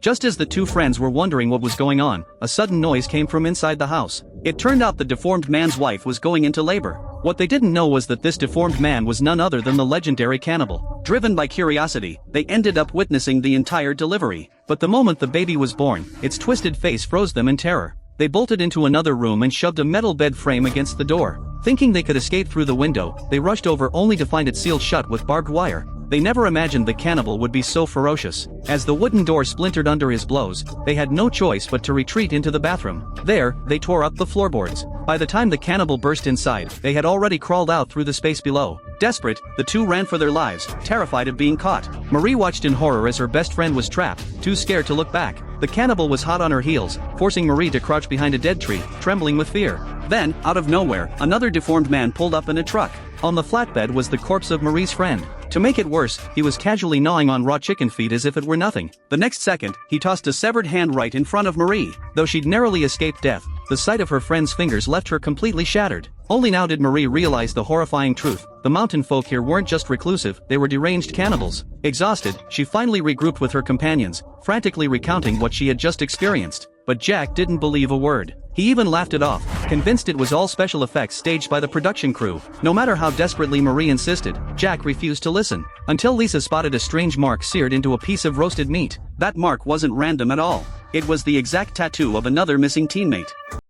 Just as the two friends were wondering what was going on, a sudden noise came from inside the house. It turned out the deformed man's wife was going into labor. What they didn't know was that this deformed man was none other than the legendary cannibal. Driven by curiosity, they ended up witnessing the entire delivery. But the moment the baby was born, its twisted face froze them in terror. They bolted into another room and shoved a metal bed frame against the door. Thinking they could escape through the window, they rushed over only to find it sealed shut with barbed wire. They never imagined the cannibal would be so ferocious. As the wooden door splintered under his blows, they had no choice but to retreat into the bathroom. There, they tore up the floorboards. By the time the cannibal burst inside, they had already crawled out through the space below. Desperate, the two ran for their lives, terrified of being caught. Marie watched in horror as her best friend was trapped, too scared to look back. The cannibal was hot on her heels, forcing Marie to crouch behind a dead tree, trembling with fear. Then, out of nowhere, another deformed man pulled up in a truck. On the flatbed was the corpse of Marie's friend. To make it worse, he was casually gnawing on raw chicken feet as if it were nothing. The next second, he tossed a severed hand right in front of Marie. Though she'd narrowly escaped death, the sight of her friend's fingers left her completely shattered. Only now did Marie realize the horrifying truth. The mountain folk here weren't just reclusive, they were deranged cannibals. Exhausted, she finally regrouped with her companions, frantically recounting what she had just experienced. But Jack didn't believe a word. He even laughed it off, convinced it was all special effects staged by the production crew. No matter how desperately Marie insisted, Jack refused to listen. Until Lisa spotted a strange mark seared into a piece of roasted meat. That mark wasn't random at all. It was the exact tattoo of another missing teammate.